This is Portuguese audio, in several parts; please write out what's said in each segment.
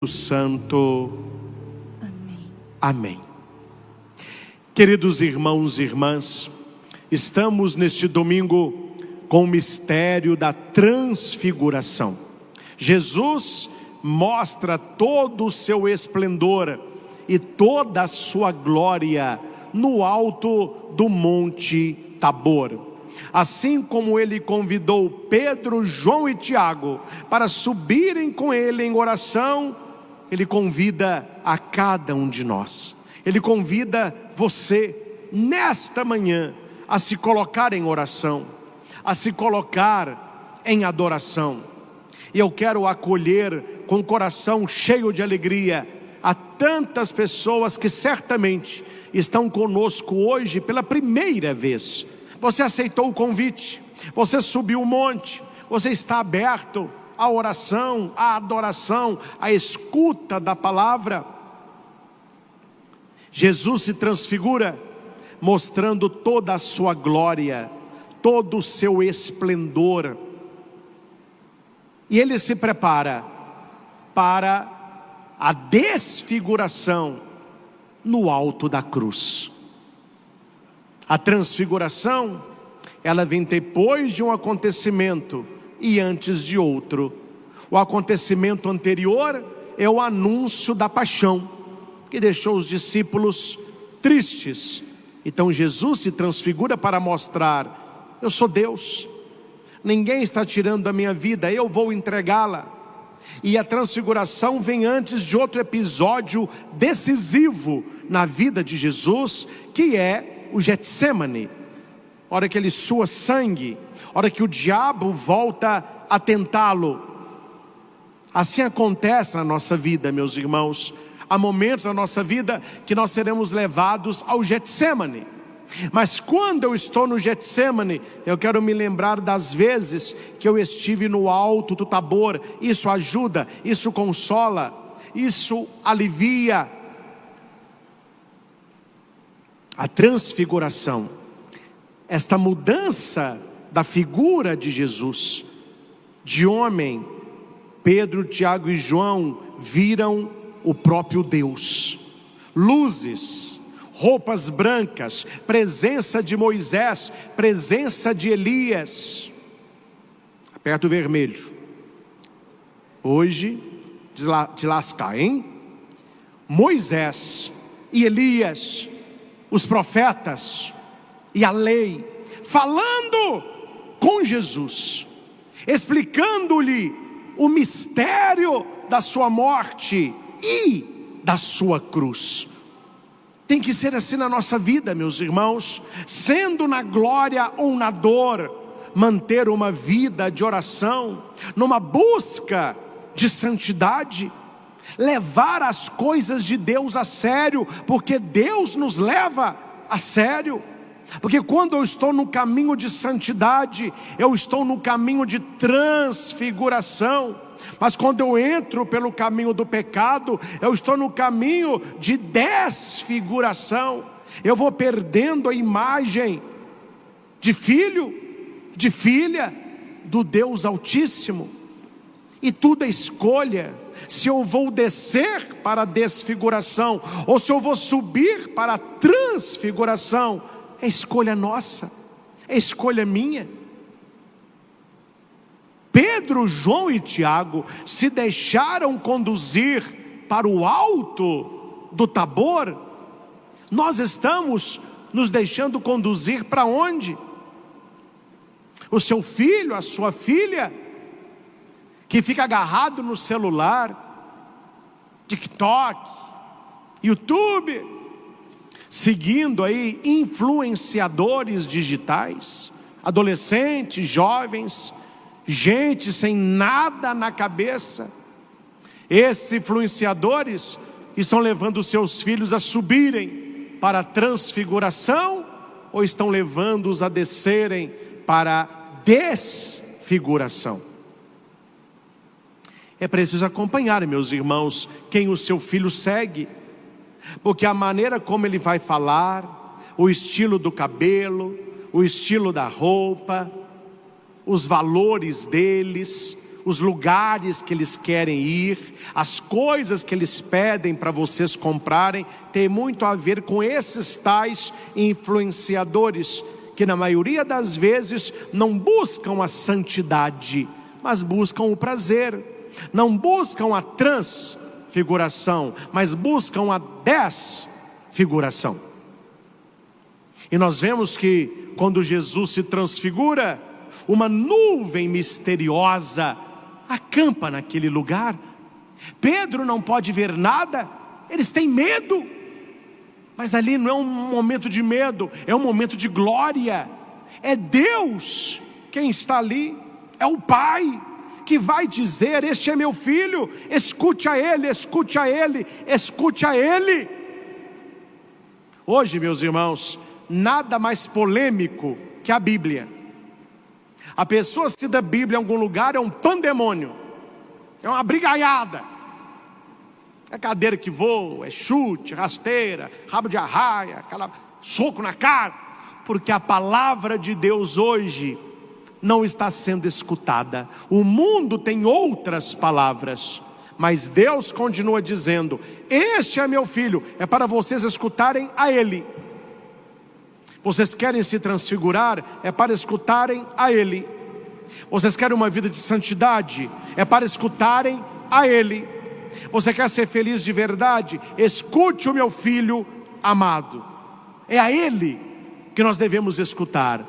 Santo. Amém. Amém. Queridos irmãos e irmãs, estamos neste domingo com o mistério da transfiguração. Jesus mostra todo o seu esplendor e toda a sua glória no alto do Monte Tabor. Assim como ele convidou Pedro, João e Tiago para subirem com ele em oração, ele convida a cada um de nós. Ele convida você, nesta manhã, a se colocar em oração, a se colocar em adoração. E eu quero acolher com o coração cheio de alegria a tantas pessoas que certamente estão conosco hoje pela primeira vez. Você aceitou o convite, você subiu o monte, você está aberto à oração, à adoração, à escuta da palavra. Jesus se transfigura, mostrando toda a sua glória, todo o seu esplendor. E ele se prepara para a desfiguração no alto da cruz. A transfiguração, ela vem depois de um acontecimento e antes de outro. O acontecimento anterior é o anúncio da paixão, que deixou os discípulos tristes. Então Jesus se transfigura para mostrar: eu sou Deus, ninguém está tirando a minha vida, eu vou entregá-la. E a transfiguração vem antes de outro episódio decisivo na vida de Jesus, que é o Getsêmani. Hora que ele sua sangue, hora que o diabo volta a tentá-lo. Assim acontece na nossa vida, meus irmãos. Há momentos na nossa vida que nós seremos levados ao Getsêmani. Mas quando eu estou no Getsêmani, eu quero me lembrar das vezes que eu estive no alto do Tabor. Isso ajuda, isso consola, isso alivia. A transfiguração, esta mudança da figura de Jesus, de homem, Pedro, Tiago e João viram o próprio Deus. Luzes, roupas brancas, presença de Moisés, presença de Elias. Aperta o vermelho. Hoje, te lascar, hein? Moisés e Elias, os profetas e a lei, falando com Jesus, explicando-lhe o mistério da sua morte e da sua cruz. Tem que ser assim na nossa vida, meus irmãos, sendo na glória ou na dor, manter uma vida de oração, numa busca de santidade, levar as coisas de Deus a sério, porque Deus nos leva a sério. Porque quando eu estou no caminho de santidade, eu estou no caminho de transfiguração. Mas quando eu entro pelo caminho do pecado, eu estou no caminho de desfiguração. Eu vou perdendo a imagem de filho, de filha do Deus Altíssimo. E tudo é escolha, se eu vou descer para a desfiguração, ou se eu vou subir para a transfiguração. É escolha nossa, é escolha minha. Pedro, João e Tiago se deixaram conduzir para o alto do Tabor. Nós estamos nos deixando conduzir para onde? O seu filho, a sua filha, que fica agarrado no celular, TikTok, YouTube, seguindo aí influenciadores digitais, adolescentes, jovens, gente sem nada na cabeça. Esses influenciadores estão levando os seus filhos a subirem para a transfiguração, ou estão levando-os a descerem para a desfiguração? É preciso acompanhar, meus irmãos, quem o seu filho segue, porque a maneira como ele vai falar, o estilo do cabelo, o estilo da roupa, os valores deles, os lugares que eles querem ir, as coisas que eles pedem para vocês comprarem, tem muito a ver com esses tais influenciadores, que na maioria das vezes não buscam a santidade, mas buscam o prazer, não buscam a transfiguração, mas buscam a desfiguração. E nós vemos que quando Jesus se transfigura, uma nuvem misteriosa acampa naquele lugar. Pedro não pode ver nada, eles têm medo, mas ali não é um momento de medo, é um momento de glória. É Deus quem está ali, é o Pai que vai dizer: este é meu filho, escute a ele, escute a ele, escute a ele. Hoje, meus irmãos, nada mais polêmico que a Bíblia. A pessoa se da Bíblia em algum lugar é um pandemônio, é uma brigaiada, é cadeira que voa, é chute, rasteira, rabo de arraia, aquela soco na cara, porque a palavra de Deus hoje não está sendo escutada. O mundo tem outras palavras, mas Deus continua dizendo: este é meu filho, é para vocês escutarem a ele. Vocês querem se transfigurar? É para escutarem a ele. Vocês querem uma vida de santidade? É para escutarem a ele. Você quer ser feliz de verdade? Escute o meu filho amado. É a ele que nós devemos escutar.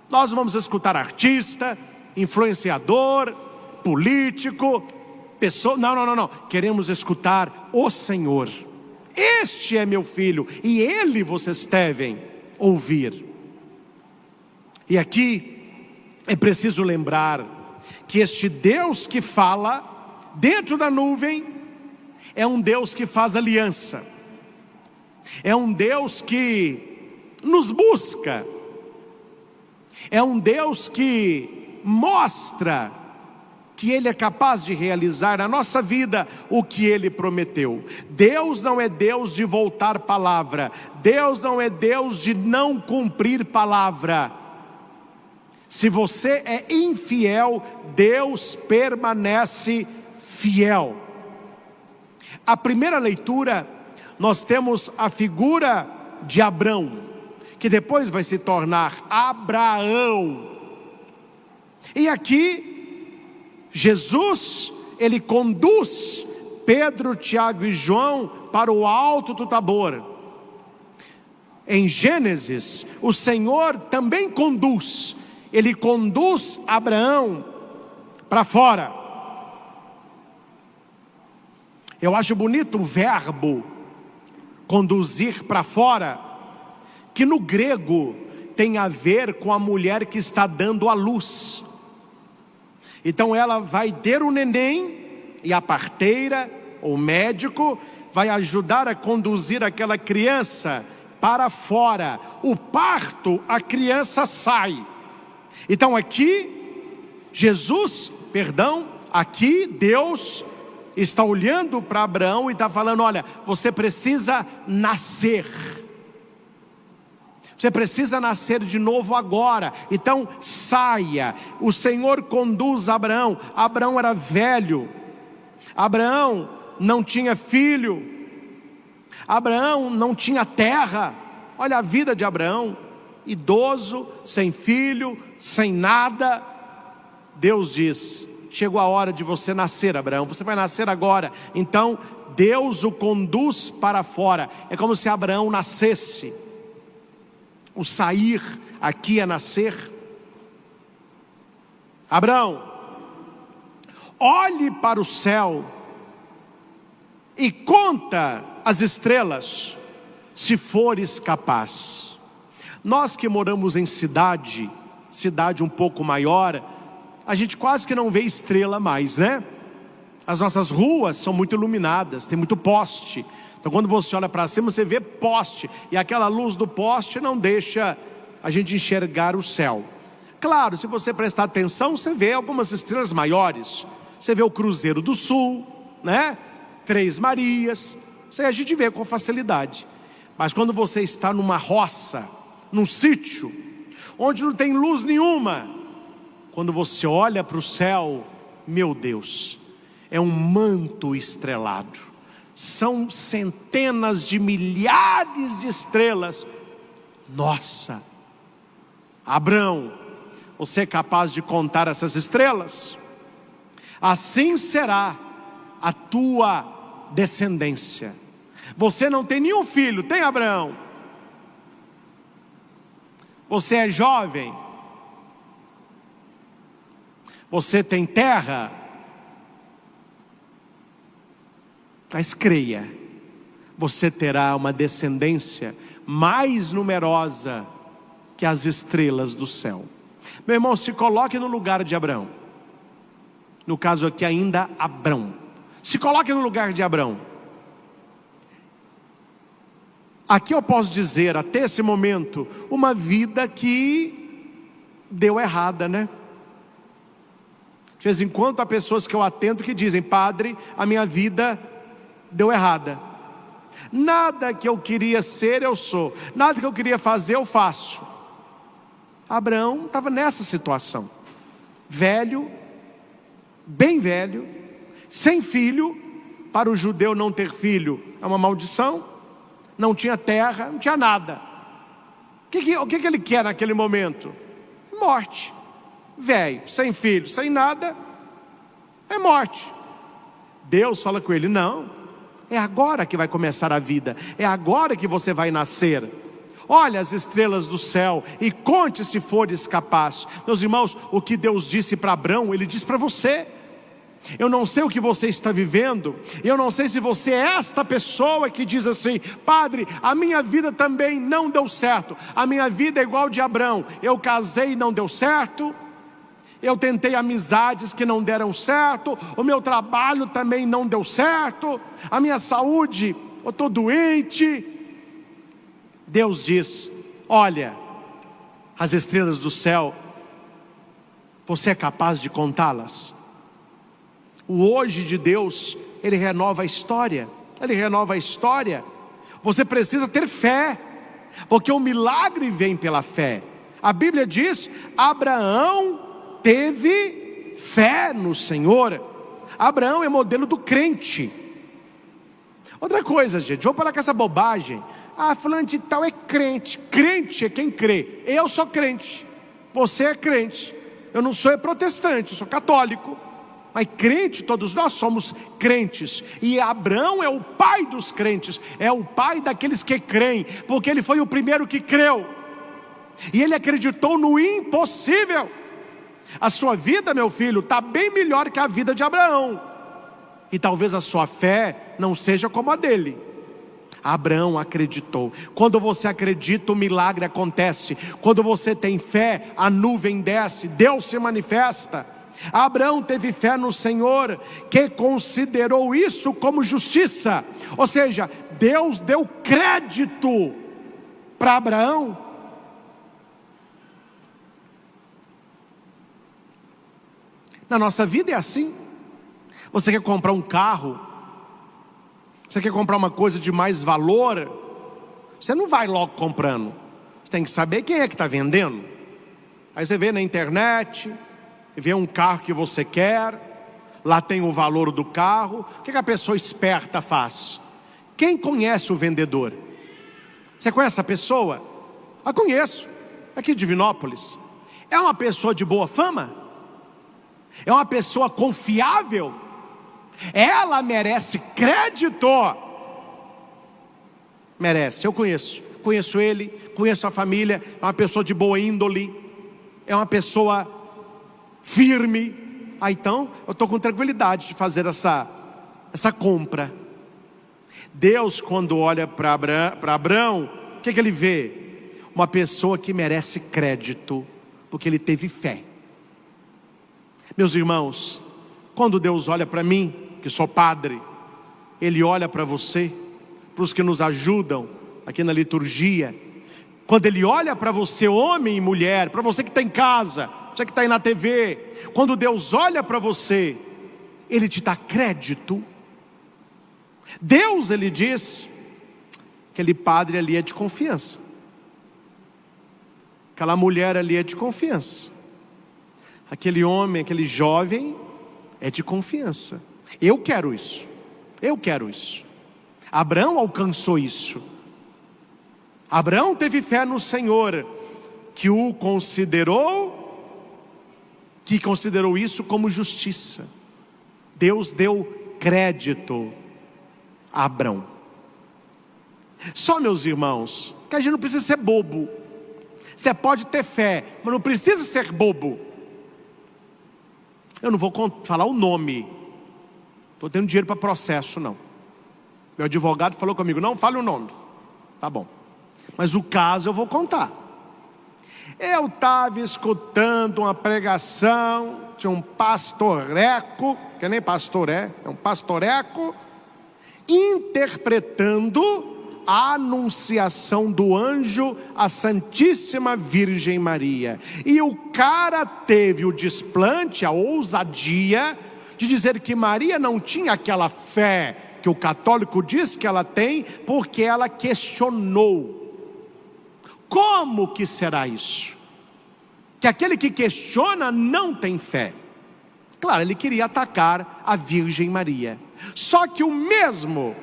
Nós vamos escutar artista, influenciador, político, pessoa. Não. Queremos escutar o Senhor. Este é meu filho, e ele vocês devem ouvir. E aqui é preciso lembrar que este Deus que fala dentro da nuvem é um Deus que faz aliança, é um Deus que nos busca, é um Deus que mostra que Ele é capaz de realizar na nossa vida o que Ele prometeu. Deus não é Deus de voltar palavra, Deus não é Deus de não cumprir palavra. Se você é infiel, Deus permanece fiel. A primeira leitura, nós temos a figura de Abrão, que depois vai se tornar Abraão. E aqui Jesus, ele conduz Pedro, Tiago e João para o alto do Tabor. Em Gênesis, o Senhor também conduz. Ele conduz Abraão para fora. Eu acho bonito o verbo conduzir para fora, que no grego tem a ver com a mulher que está dando à luz. Então ela vai ter o neném, e a parteira, o médico, vai ajudar a conduzir aquela criança para fora. O parto, a criança sai. Então aqui aqui Deus está olhando para Abraão e está falando: olha, você precisa nascer. Você precisa nascer de novo agora. Então saia. O Senhor conduz Abraão. Abraão era velho. Abraão não tinha filho. Abraão não tinha terra. Olha a vida de Abraão. Idoso, sem filho, sem nada. Deus diz: chegou a hora de você nascer, Abraão. Você vai nascer agora. Então Deus o conduz para fora. É como se Abraão nascesse. O sair aqui é nascer. Abraão, olhe para o céu e conta as estrelas, se fores capaz. Nós que moramos em cidade um pouco maior, a gente quase que não vê estrela mais, né? As nossas ruas são muito iluminadas, tem muito poste. Então quando você olha para cima, você vê poste, e aquela luz do poste não deixa a gente enxergar o céu. Claro, se você prestar atenção, você vê algumas estrelas maiores. Você vê o Cruzeiro do Sul, né? Três Marias, isso aí a gente vê com facilidade. Mas quando você está numa roça, num sítio, onde não tem luz nenhuma, quando você olha para o céu, meu Deus, é um manto estrelado. São centenas de milhares de estrelas. Nossa, Abrão, você é capaz de contar essas estrelas? Assim será a tua descendência. Você não tem nenhum filho, tem, Abraão? Você é jovem? Você tem terra? Mas creia, você terá uma descendência mais numerosa que as estrelas do céu. Meu irmão, se coloque no lugar de Abraão. No caso aqui ainda, Abrão. Se coloque no lugar de Abrão. Aqui eu posso dizer, até esse momento, uma vida que deu errada, né? De vez em quando há pessoas que eu atendo que dizem: padre, a minha vida deu errada. Nada que eu queria ser, eu sou. Nada que eu queria fazer, eu faço. Abraão estava nessa situação. Velho, bem velho, sem filho. Para o judeu não ter filho é uma maldição. Não tinha terra, não tinha nada. O que ele quer naquele momento? Morte. Velho, sem filho, sem nada, é morte. Deus fala com ele: não, é agora que vai começar a vida, é agora que você vai nascer. Olha as estrelas do céu e conte se fores capaz. Meus irmãos, o que Deus disse para Abrão, Ele diz para você. Eu não sei o que você está vivendo, eu não sei se você é esta pessoa que diz assim: padre, a minha vida também não deu certo, a minha vida é igual de Abrão, eu casei e não deu certo, eu tentei amizades que não deram certo, o meu trabalho também não deu certo, a minha saúde, eu estou doente. Deus diz: olha, as estrelas do céu, você é capaz de contá-las? O hoje de Deus, Ele renova a história. Ele renova a história. Você precisa ter fé, porque o milagre vem pela fé. A Bíblia diz: Abraão teve fé no Senhor. Abraão é modelo do crente. Outra coisa, gente, vou parar com essa bobagem. Ah, fulano de tal é crente. Crente é quem crê. Eu sou crente, você é crente. Eu não sou protestante, eu sou católico. Mas crente, todos nós somos crentes. E Abraão é o pai dos crentes, é o pai daqueles que creem, porque ele foi o primeiro que creu. E ele acreditou no impossível. A sua vida, meu filho, está bem melhor que a vida de Abraão. E talvez a sua fé não seja como a dele. Abraão acreditou. Quando você acredita, o milagre acontece. Quando você tem fé, a nuvem desce, Deus se manifesta. Abraão teve fé no Senhor, que considerou isso como justiça. Ou seja, Deus deu crédito para Abraão. Na nossa vida é assim. Você quer comprar um carro, você quer comprar uma coisa de mais valor, você não vai logo comprando. Você tem que saber quem é que está vendendo. Aí você vê na internet, vê um carro que você quer, lá tem o valor do carro. O que a pessoa esperta faz? Quem conhece o vendedor? Você conhece a pessoa? Eu conheço, aqui de Divinópolis. É uma pessoa de boa fama? É uma pessoa confiável? Ela merece crédito? Merece. Eu conheço ele, conheço a família. É uma pessoa de boa índole, é uma pessoa firme. Então eu estou com tranquilidade de fazer essa compra. Deus, quando olha para Abraão, o que ele vê? Uma pessoa que merece crédito, porque ele teve fé. Meus irmãos, quando Deus olha para mim, que sou padre, Ele olha para você, para os que nos ajudam aqui na liturgia. Quando Ele olha para você, homem e mulher, para você que está em casa, você que está aí na TV, quando Deus olha para você, Ele te dá crédito. Deus, Ele diz, aquele padre ali é de confiança, aquela mulher ali é de confiança, aquele homem, aquele jovem é de confiança. Eu quero isso. Eu quero isso. Abraão alcançou isso. Abraão teve fé no Senhor, que considerou isso como justiça. Deus deu crédito a Abraão. Só, meus irmãos, que a gente não precisa ser bobo. Você pode ter fé, mas não precisa ser bobo. Eu não vou falar o nome. Estou tendo dinheiro para processo, não. Meu advogado falou comigo, não fale o nome. Tá bom. Mas o caso eu vou contar. Eu estava escutando uma pregação de um pastoreco, que nem pastor é um pastoreco, interpretando a anunciação do anjo à Santíssima Virgem Maria. E o cara teve o desplante, a ousadia de dizer que Maria não tinha aquela fé que o católico diz que ela tem, porque ela questionou. Como que será isso? Que aquele que questiona não tem fé. Claro, ele queria atacar a Virgem Maria. Só que o mesmo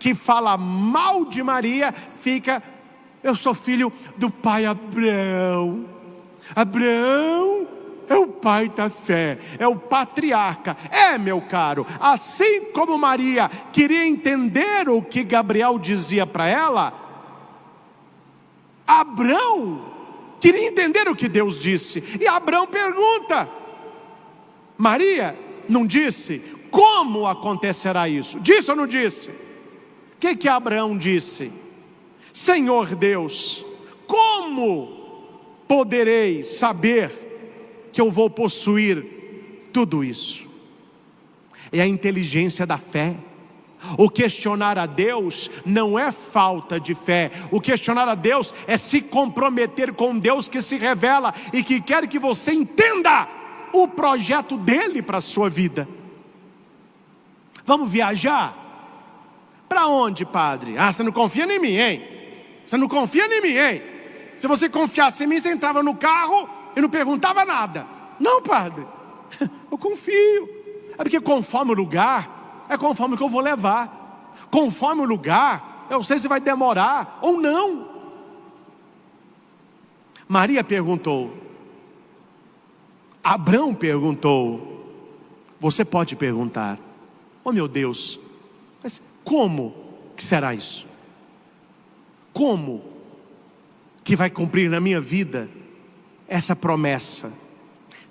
que fala mal de Maria fica: eu sou filho do pai Abraão. Abraão é o pai da fé, é o patriarca. Meu caro, assim como Maria queria entender o que Gabriel dizia para ela, Abraão queria entender o que Deus disse. E Abraão pergunta: Maria não disse? Como acontecerá isso? Disse ou não disse? O que Abraão disse? Senhor Deus, como poderei saber que eu vou possuir tudo isso? É a inteligência da fé. O questionar a Deus não é falta de fé. O questionar a Deus é se comprometer com Deus que se revela e que quer que você entenda o projeto dele para a sua vida. Vamos viajar? Para onde, padre? Você não confia em mim, hein? Você não confia em mim, hein? Se você confiasse em mim, você entrava no carro e não perguntava nada. Não, padre, eu confio. É porque conforme o lugar, é conforme o que eu vou levar. Conforme o lugar, eu sei se vai demorar ou não. Maria perguntou. Abraão perguntou. Você pode perguntar: oh meu Deus, mas como que será isso? Como que vai cumprir na minha vida essa promessa?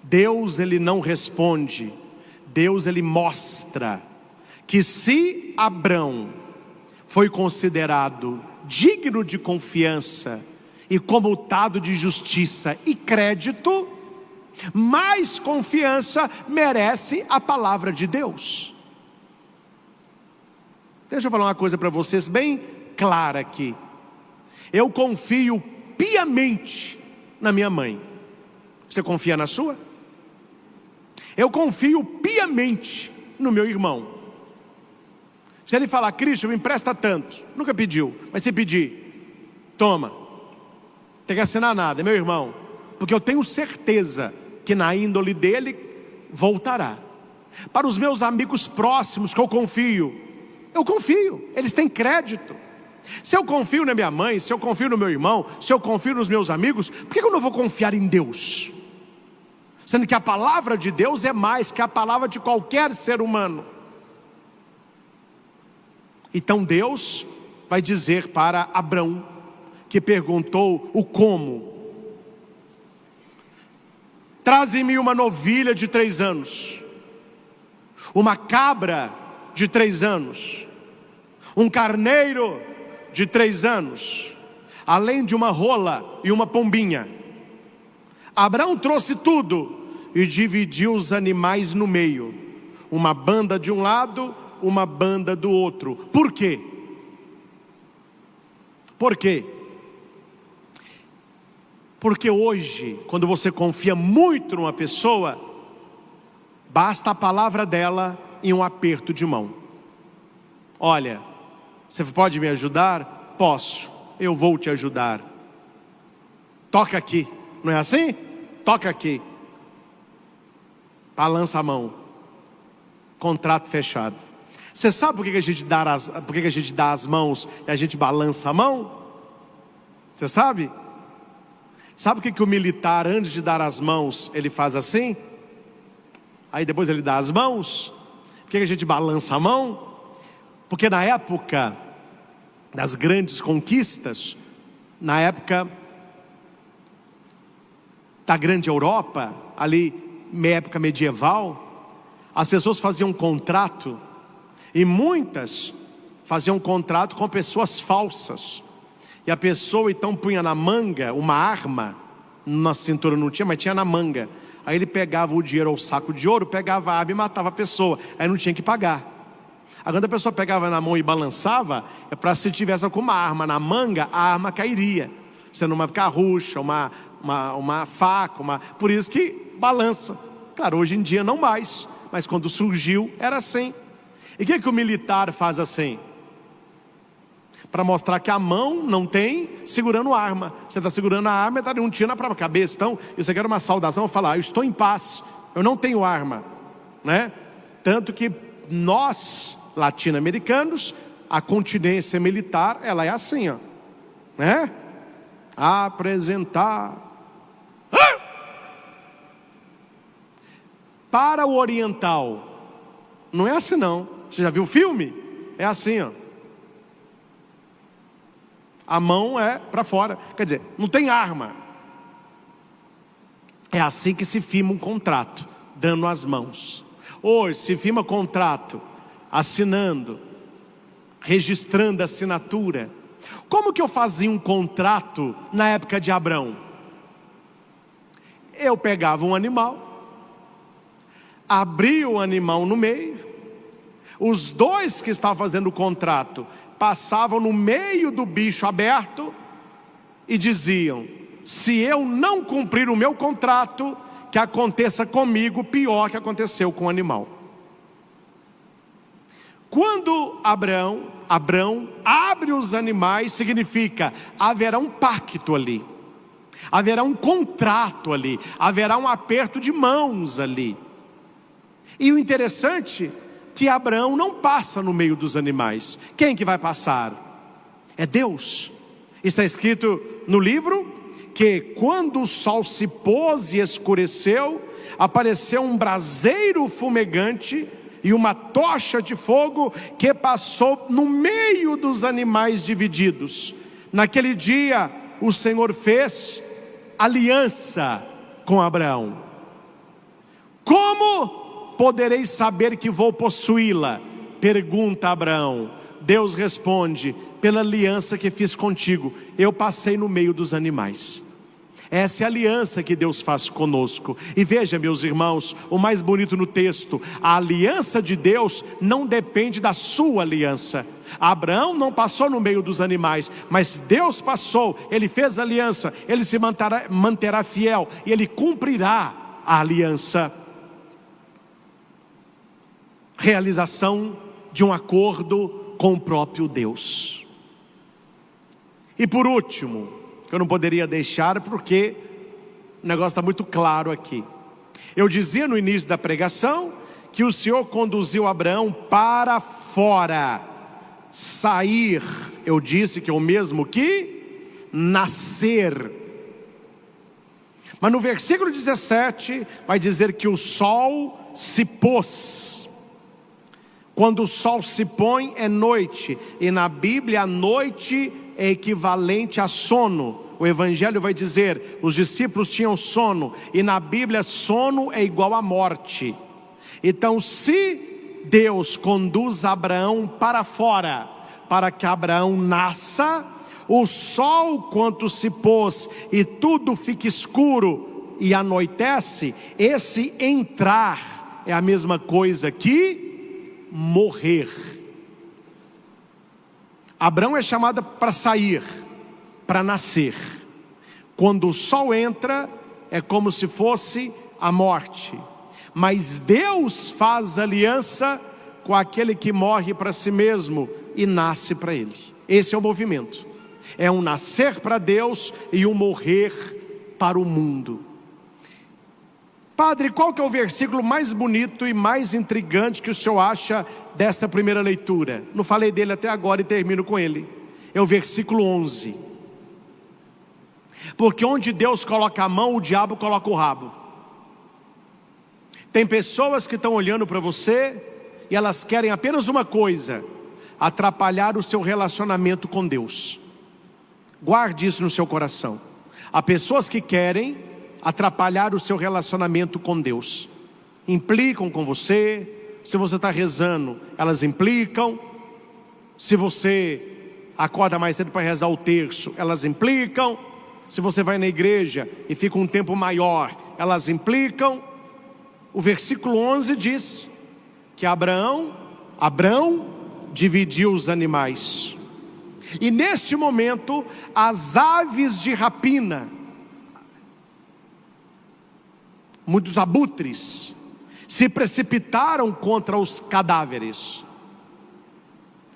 Deus, ele não responde. Deus, ele mostra que se Abraão foi considerado digno de confiança e comutado de justiça e crédito, mais confiança merece a palavra de Deus. Deixa eu falar uma coisa para vocês bem clara aqui. Eu confio piamente na minha mãe. Você confia na sua? Eu confio piamente no meu irmão. Se ele falar: Cristo, me empresta tanto, nunca pediu, mas se pedir, toma, não tem que assinar nada, é meu irmão, porque eu tenho certeza que na índole dele voltará. Para os meus amigos próximos que eu confio, eles têm crédito. Se eu confio na minha mãe, se eu confio no meu irmão, se eu confio nos meus amigos, por que eu não vou confiar em Deus? Sendo que a palavra de Deus é mais que a palavra de qualquer ser humano. Então Deus vai dizer para Abraão, que perguntou o como: traze-me uma novilha de 3 anos, uma cabra de 3 anos, um carneiro de 3 anos, além de uma rola e uma pombinha. Abraão trouxe tudo e dividiu os animais no meio, uma banda de um lado, uma banda do outro. Por quê? Por quê? Porque hoje, quando você confia muito numa pessoa, basta a palavra dela e um aperto de mão. Olha, você pode me ajudar? Posso, eu vou te ajudar. Toca aqui, não é assim? Toca aqui. Balança a mão. contrato fechado. Você sabe por que a gente dá as mãos e a gente balança a mão? Você sabe? Sabe o que o militar, antes de dar as mãos, ele faz assim? Aí depois ele dá as mãos. Por que a gente balança a mão? Porque na época das grandes conquistas, na época da grande Europa, ali, época medieval, as pessoas faziam um contrato, e muitas faziam um contrato com pessoas falsas, e a pessoa então punha na manga uma arma, na cintura não tinha, mas tinha na manga. Aí ele pegava o dinheiro ou o saco de ouro, pegava a arma e matava a pessoa, aí não tinha que pagar. Agora quando a pessoa pegava na mão e balançava, é para se tivesse com uma arma na manga, a arma cairia, sendo uma carrucha, uma faca, por isso que balança. Claro, hoje em dia não mais, mas quando surgiu era assim. E o que o militar faz assim? Para mostrar que a mão não tem segurando arma. Você está segurando a arma e está dando um tiro na própria cabeça. Então, você quer uma saudação, falar, eu estou em paz, eu não tenho arma, né? Tanto que nós, latino-americanos, a continência militar, ela é assim, ó, né? Apresentar. Para o oriental, não é assim não. Você já viu o filme? É assim, ó. A mão é para fora. Quer dizer, não tem arma. É assim que se firma um contrato, dando as mãos. Hoje se firma contrato, assinando, registrando a assinatura. Como que eu fazia um contrato na época de Abrão? Eu pegava um animal, abria o animal no meio, os dois que estavam fazendo o contrato passavam no meio do bicho aberto e diziam, se eu não cumprir o meu contrato, que aconteça comigo o pior que aconteceu com o animal. Quando Abrão abre os animais, significa, haverá um pacto ali, haverá um contrato ali, haverá um aperto de mãos ali. E o interessante que Abraão não passa no meio dos animais. Quem que vai passar? É Deus. Está escrito no livro que quando o sol se pôs e escureceu, apareceu um braseiro fumegante e uma tocha de fogo que passou no meio dos animais divididos. Naquele dia o Senhor fez aliança com Abraão. Como poderei saber que vou possuí-la? Pergunta Abraão. Deus responde, pela aliança que fiz contigo, eu passei no meio dos animais. Essa é a aliança que Deus faz conosco. E veja, meus irmãos, o mais bonito no texto, a aliança de Deus não depende da sua aliança. Abraão não passou no meio dos animais, mas Deus passou, ele fez aliança, ele se manterá fiel e ele cumprirá a aliança. Realização de um acordo com o próprio Deus. E por último, eu não poderia deixar porque o negócio está muito claro aqui. Eu dizia no início da pregação que o Senhor conduziu Abraão para fora, sair, eu disse que é o mesmo que nascer. Mas no versículo 17 vai dizer que o sol se pôs. Quando o sol se põe é noite, e na Bíblia a noite é equivalente a sono. O Evangelho vai dizer, os discípulos tinham sono, e na Bíblia sono é igual a morte. Então se Deus conduz Abraão para fora, para que Abraão nasça, o sol quando se pôs e tudo fica escuro e anoitece, esse entrar é a mesma coisa que morrer. Abraão é chamado para sair, para nascer. Quando o sol entra, é como se fosse a morte. Mas Deus faz aliança com aquele que morre para si mesmo e nasce para Ele. Esse é o movimento. É um nascer para Deus e um morrer para o mundo. Padre, qual que é o versículo mais bonito e mais intrigante que o senhor acha desta primeira leitura? Não falei dele até agora e termino com ele. É o versículo 11. Porque onde Deus coloca a mão, o diabo coloca o rabo. Tem pessoas que estão olhando para você e elas querem apenas uma coisa: atrapalhar o seu relacionamento com Deus. Guarde isso no seu coração. Há pessoas que querem atrapalhar o seu relacionamento com Deus. Implicam com você. Se você está rezando, elas implicam. Se você acorda mais cedo para rezar o terço, elas implicam. Se você vai na igreja e fica um tempo maior, elas implicam. O versículo 11 diz que Abraão dividiu os animais. E neste momento, as aves de rapina, muitos abutres, se precipitaram contra os cadáveres.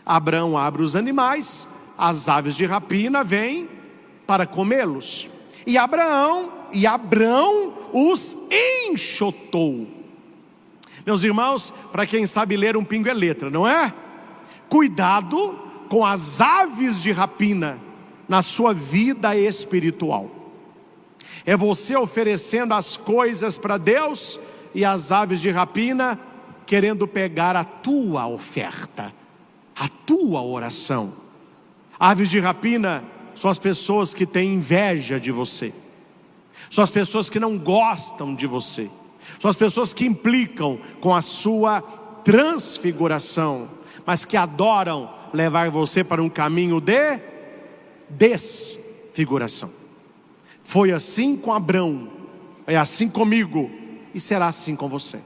Abraão abre os animais, as aves de rapina vêm para comê-los. E Abraão os enxotou. Meus irmãos, para quem sabe ler, um pingo é letra, não é? Cuidado com as aves de rapina na sua vida espiritual. É você oferecendo as coisas para Deus e as aves de rapina querendo pegar a tua oferta, a tua oração. Aves de rapina são as pessoas que têm inveja de você, são as pessoas que não gostam de você, são as pessoas que implicam com a sua transfiguração, mas que adoram levar você para um caminho de desfiguração. Foi assim com Abraão, é assim comigo e será assim com você.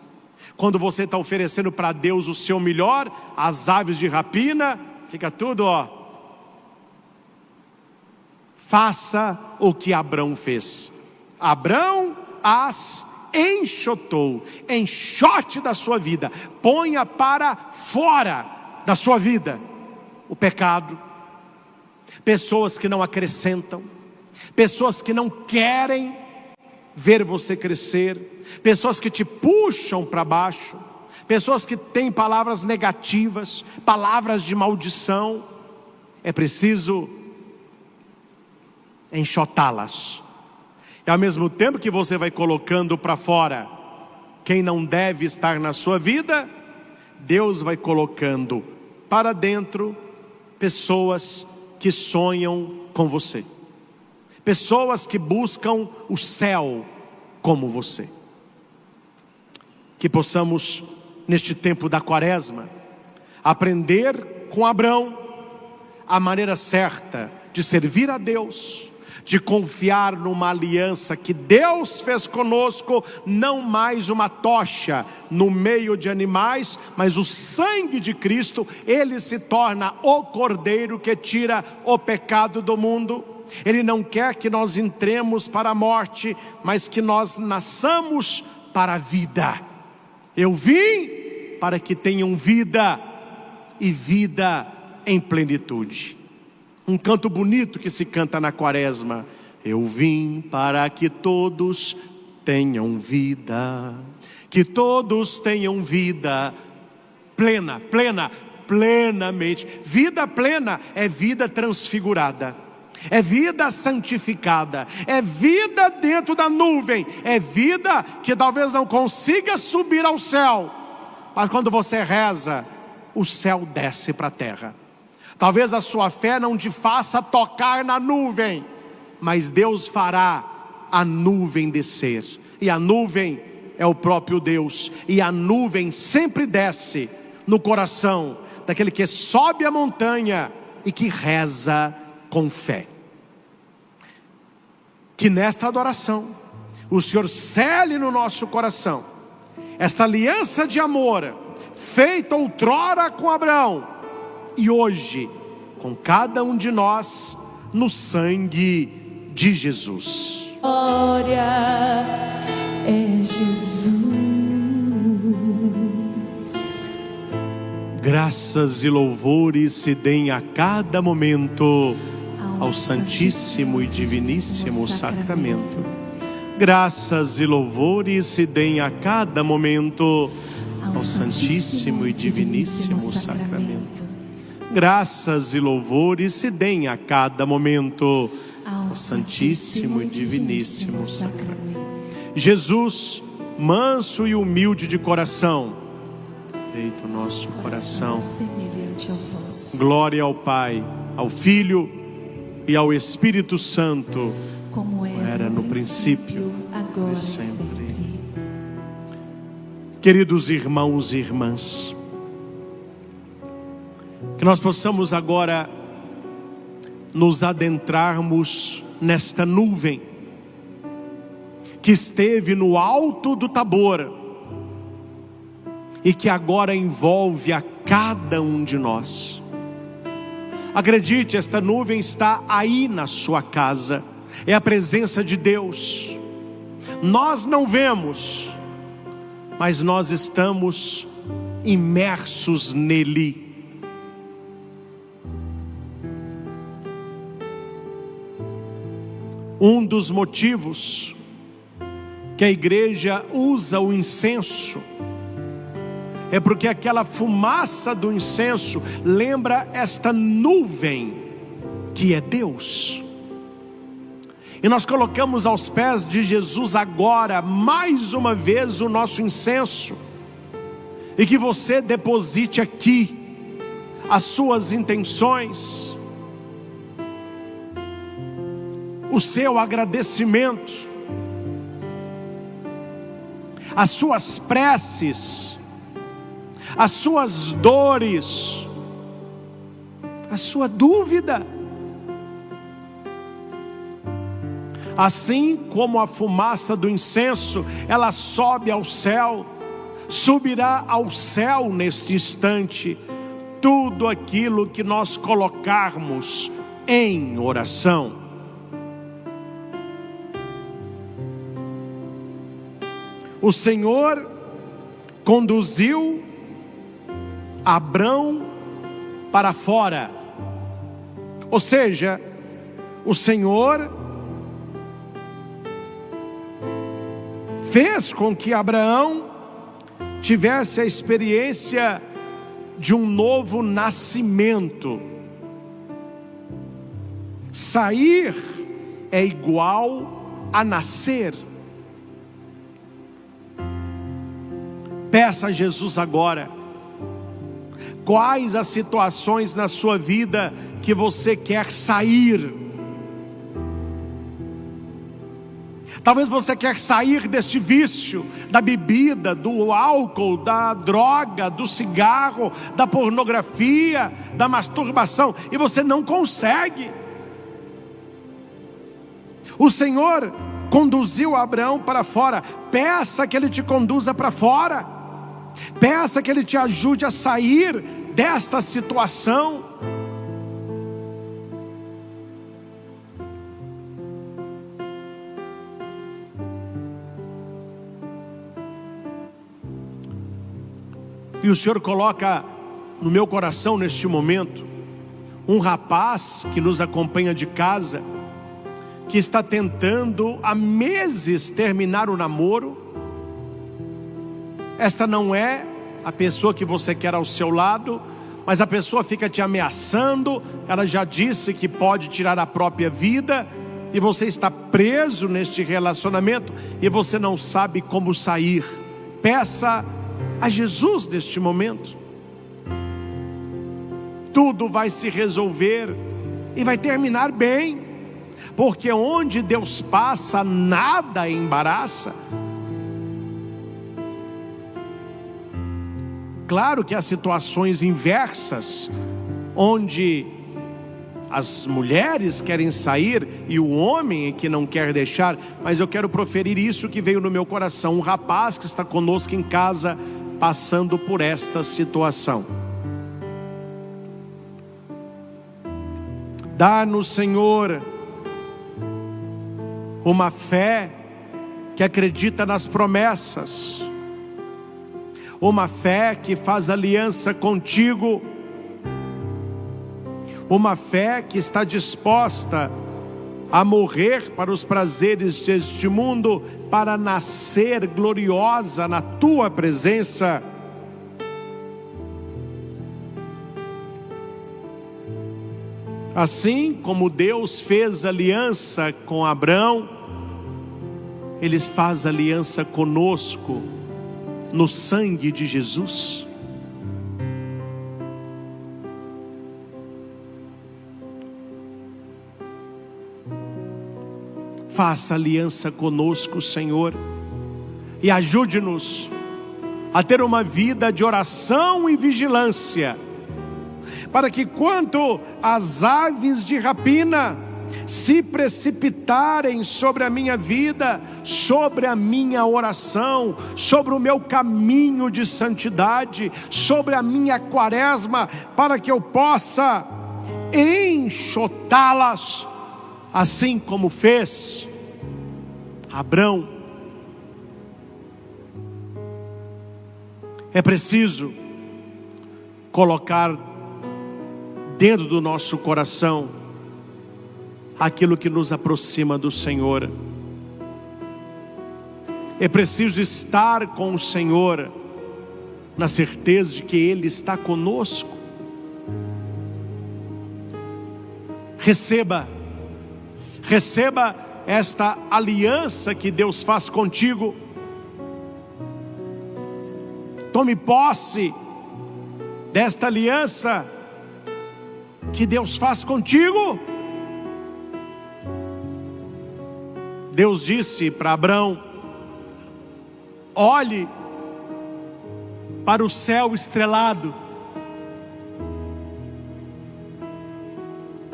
Quando você está oferecendo para Deus o seu melhor, as aves de rapina, fica tudo faça o que Abraão fez. Abraão as enxotou. Enxote da sua vida, ponha para fora da sua vida o pecado, pessoas que não acrescentam, pessoas que não querem ver você crescer, pessoas que te puxam para baixo, pessoas que têm palavras negativas, palavras de maldição. É preciso enxotá-las. E ao mesmo tempo que você vai colocando para fora quem não deve estar na sua vida, Deus vai colocando para dentro pessoas que sonham com você, pessoas que buscam o céu como você. Que possamos, neste tempo da quaresma, aprender com Abraão a maneira certa de servir a Deus, de confiar numa aliança que Deus fez conosco, não mais uma tocha no meio de animais, mas o sangue de Cristo. Ele se torna o Cordeiro que tira o pecado do mundo. Ele não quer que nós entremos para a morte, mas que nós nasçamos para a vida. Eu vim para que tenham vida e vida em plenitude. Um canto bonito que se canta na quaresma: eu vim para que todos tenham vida, que todos tenham vida plenamente. Vida plena é vida transfigurada, é vida santificada, é vida dentro da nuvem, é vida que talvez não consiga subir ao céu, mas quando você reza, o céu desce para a terra. Talvez a sua fé não te faça tocar na nuvem, mas Deus fará a nuvem descer, e a nuvem é o próprio Deus, e a nuvem sempre desce no coração daquele que sobe a montanha e que reza com fé. Que nesta adoração o Senhor cele no nosso coração esta aliança de amor feita outrora com Abraão e hoje com cada um de nós, no sangue de Jesus. Glória é Jesus. Graças e louvores se deem a cada momento ao Santíssimo e Diviníssimo Sacramento. Graças e louvores se deem a cada momento ao Santíssimo e Diviníssimo Sacramento. Graças e louvores se deem a cada momento ao Santíssimo e Diviníssimo Sacramento. Jesus, manso e humilde de coração, deita o nosso coração. Glória ao Pai, ao Filho e ao Espírito Santo, como era no princípio, agora e sempre. Queridos irmãos e irmãs, que nós possamos agora nos adentrarmos nesta nuvem que esteve no alto do Tabor e que agora envolve a cada um de nós. Acredite, esta nuvem está aí na sua casa, é a presença de Deus. Nós não vemos, mas nós estamos imersos nele. Um dos motivos que a igreja usa o incenso é porque aquela fumaça do incenso lembra esta nuvem que é Deus. E nós colocamos aos pés de Jesus agora, mais uma vez, o nosso incenso. E que você deposite aqui as suas intenções, o seu agradecimento, as suas preces, as suas dores, a sua dúvida. Assim como a fumaça do incenso, ela sobe ao céu, subirá ao céu neste instante, tudo aquilo que nós colocarmos em oração. O Senhor conduziu Abrão para fora, ou seja, o Senhor fez com que Abraão tivesse a experiência de um novo nascimento. Sair é igual a nascer. Peça a Jesus agora, quais as situações na sua vida que você quer sair? Talvez você quer sair deste vício, da bebida, do álcool, da droga, do cigarro, da pornografia, da masturbação, e você não consegue. O Senhor conduziu Abraão para fora. Peça que Ele te conduza para fora. Peça que Ele te ajude a sair desta situação. E o Senhor coloca no meu coração neste momento um rapaz que nos acompanha de casa, que está tentando há meses terminar o namoro. Esta não é a pessoa que você quer ao seu lado, mas a pessoa fica te ameaçando. Ela já disse que pode tirar a própria vida, e você está preso neste relacionamento e você não sabe como sair. Peça a Jesus neste momento. Tudo vai se resolver e vai terminar bem, porque onde Deus passa, nada embaraça. Claro que há situações inversas, onde as mulheres querem sair e o homem é que não quer deixar, mas eu quero proferir isso que veio no meu coração. Um rapaz que está conosco em casa, passando por esta situação. Dá-nos, Senhor, uma fé que acredita nas promessas, uma fé que faz aliança contigo, uma fé que está disposta a morrer para os prazeres deste mundo, para nascer gloriosa na tua presença. Assim como Deus fez aliança com Abraão, Ele faz aliança conosco no sangue de Jesus. Faça aliança conosco, Senhor, e ajude-nos a ter uma vida de oração e vigilância, para que quando as aves de rapina se precipitarem sobre a minha vida, sobre a minha oração, sobre o meu caminho de santidade, sobre a minha quaresma, para que eu possa enxotá-las, assim como fez Abrão. É preciso colocar dentro do nosso coração aquilo que nos aproxima do Senhor. É preciso estar com o Senhor na certeza de que Ele está conosco. Receba esta aliança que Deus faz contigo. Tome posse desta aliança que Deus faz contigo. Deus disse para Abrão: olhe para o céu estrelado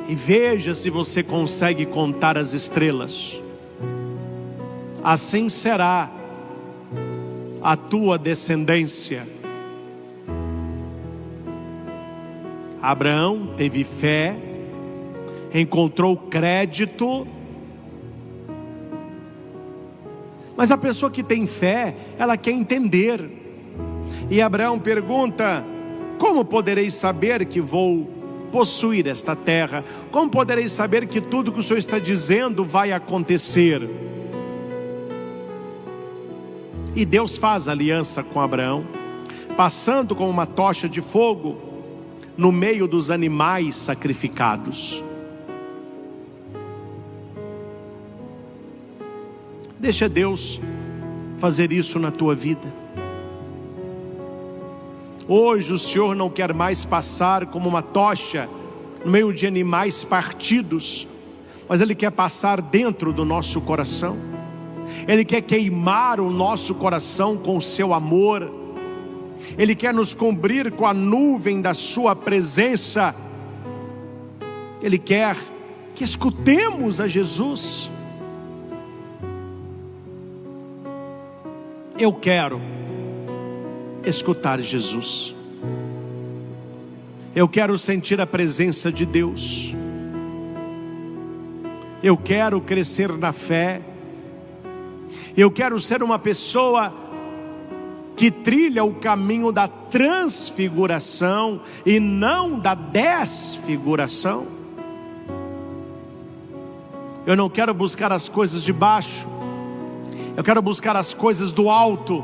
e veja se você consegue contar as estrelas. Assim será a tua descendência. Abraão teve fé, encontrou crédito. Mas a pessoa que tem fé, ela quer entender. E Abraão pergunta: como poderei saber que vou possuir esta terra? Como poderei saber que tudo que o Senhor está dizendo vai acontecer? E Deus faz aliança com Abraão, passando com uma tocha de fogo no meio dos animais sacrificados. Deixa Deus fazer isso na tua vida. Hoje o Senhor não quer mais passar como uma tocha no meio de animais partidos, mas Ele quer passar dentro do nosso coração. Ele quer queimar o nosso coração com o seu amor. Ele quer nos cobrir com a nuvem da sua presença. Ele quer que escutemos a Jesus. Eu quero escutar Jesus. Eu quero sentir a presença de Deus. Eu quero crescer na fé. Eu quero ser uma pessoa que trilha o caminho da transfiguração e não da desfiguração. Eu não quero buscar as coisas de baixo, eu quero buscar as coisas do alto.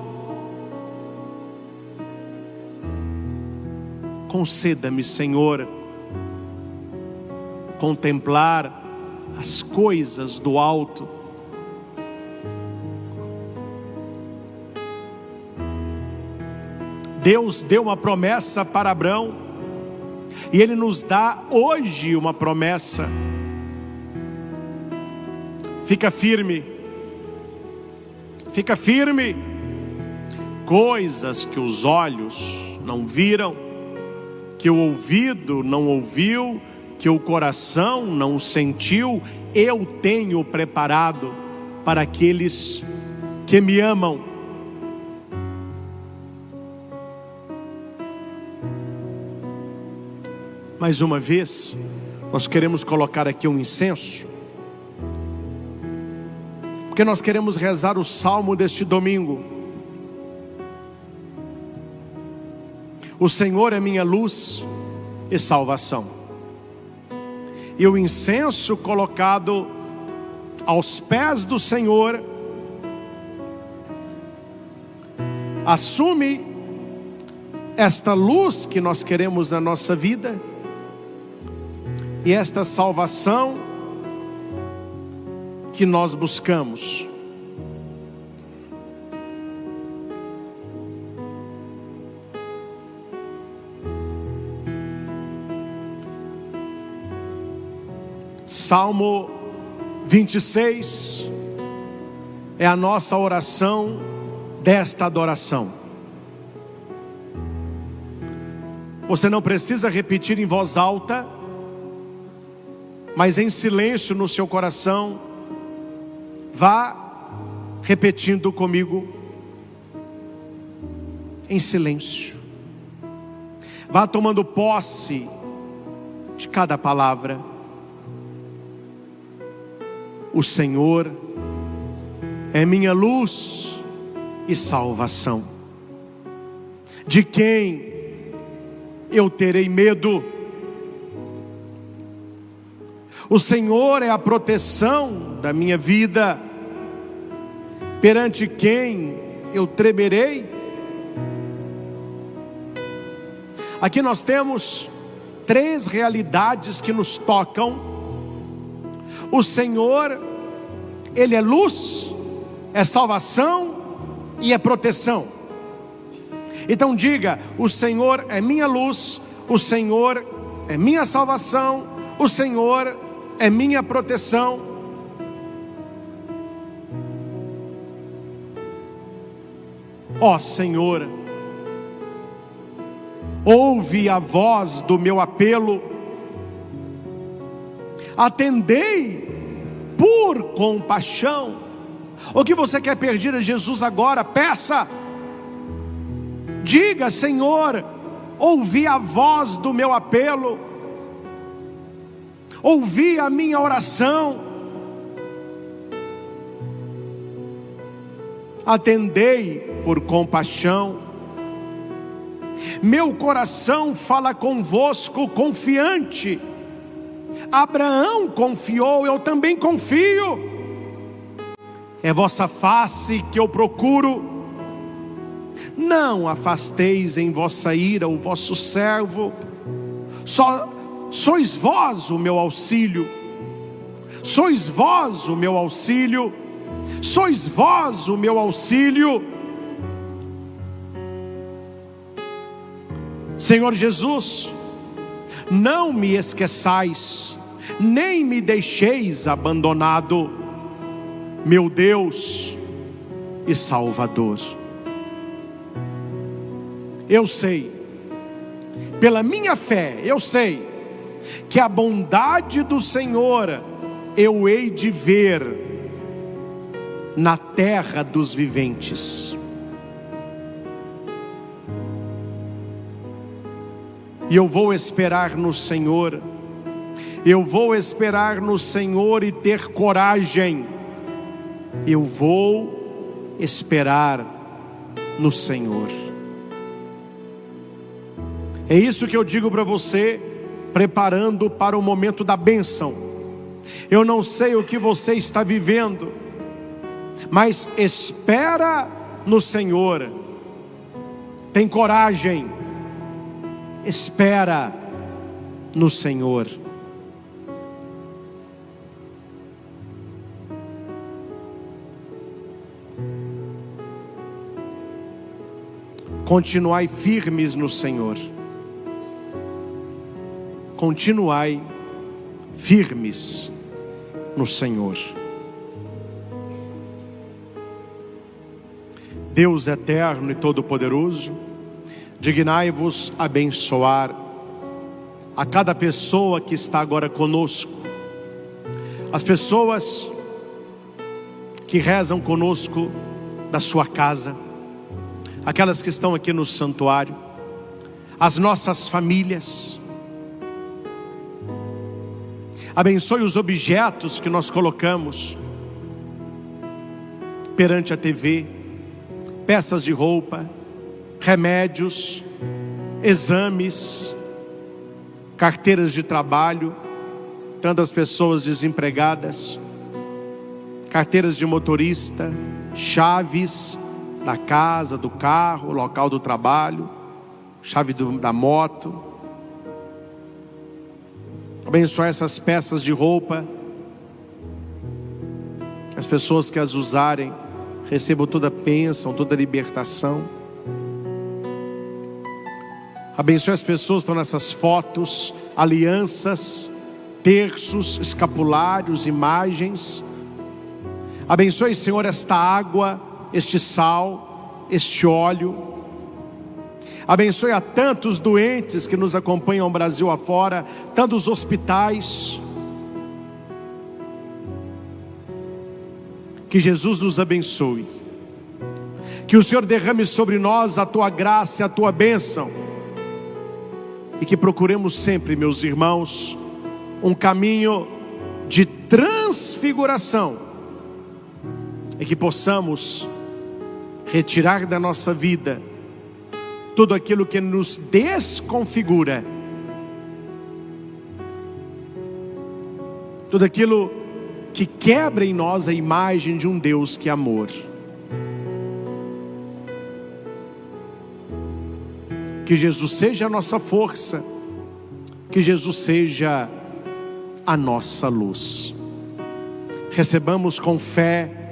Conceda-me, Senhor, contemplar as coisas do alto. Deus deu uma promessa para Abraão, e Ele nos dá hoje uma promessa. Fica firme, fica firme. Coisas que os olhos não viram, que o ouvido não ouviu, que o coração não sentiu, eu tenho preparado para aqueles que me amam. Mais uma vez, nós queremos colocar aqui um incenso, porque nós queremos rezar o salmo deste domingo. O Senhor é minha luz e salvação. E o incenso colocado aos pés do Senhor, assume esta luz que nós queremos na nossa vida e esta salvação que nós buscamos. Salmo 26 é a nossa oração desta adoração. Você não precisa repetir em voz alta, mas em silêncio no seu coração, vá repetindo comigo, em silêncio. Vá tomando posse de cada palavra. O Senhor é minha luz e salvação. De quem eu terei medo? O Senhor é a proteção da minha vida. Perante quem eu tremerei? Aqui nós temos 3 realidades que nos tocam. O Senhor, Ele é luz, é salvação e é proteção. Então diga: o Senhor é minha luz, o Senhor é minha salvação, o Senhor é minha proteção. Ó Senhor, ouve a voz do meu apelo, atendei por compaixão. O que você quer pedir a Jesus agora? Peça. Diga: Senhor, ouvi a voz do meu apelo, ouvi a minha oração, atendei por compaixão. Meu coração fala convosco confiante. Abraão confiou, eu também confio. É vossa face que eu procuro. Não afasteis em vossa ira o vosso servo. Sois vós o meu auxílio. Sois vós o meu auxílio. Sois vós o meu auxílio. Senhor Jesus, não me esqueçais, nem me deixeis abandonado, meu Deus e Salvador. Eu sei, pela minha fé, eu sei que a bondade do Senhor eu hei de ver na terra dos viventes. E eu vou esperar no Senhor. Eu vou esperar no Senhor e ter coragem. Eu vou esperar no Senhor. É isso que eu digo para você, preparando para o momento da bênção. Eu não sei o que você está vivendo, mas espera no Senhor. Tem coragem. Espera no Senhor. Continuai firmes no Senhor. Continuai firmes no Senhor. Deus eterno e todo-poderoso, dignai-vos abençoar a cada pessoa que está agora conosco, as pessoas que rezam conosco da sua casa, aquelas que estão aqui no santuário, as nossas famílias. Abençoe os objetos que nós colocamos perante a TV, peças de roupa, remédios, exames, carteiras de trabalho, tantas pessoas desempregadas. carteiras de motorista, chaves da casa, do carro, local do trabalho, chave da moto. Abençoa essas peças de roupa, que as pessoas que as usarem recebam toda a bênção, toda a libertação. Abençoe as pessoas que estão nessas fotos, alianças, terços, escapulários, imagens. Abençoe, Senhor, esta água, este sal, este óleo. Abençoe a tantos doentes que nos acompanham Brasil afora, tantos hospitais. Que Jesus nos abençoe. Que o Senhor derrame sobre nós a tua graça e a tua bênção. E que procuremos sempre, meus irmãos, um caminho de transfiguração. E que possamos retirar da nossa vida tudo aquilo que nos desconfigura, tudo aquilo que quebra em nós a imagem de um Deus que é amor. Que Jesus seja a nossa força, que Jesus seja a nossa luz. Recebamos com fé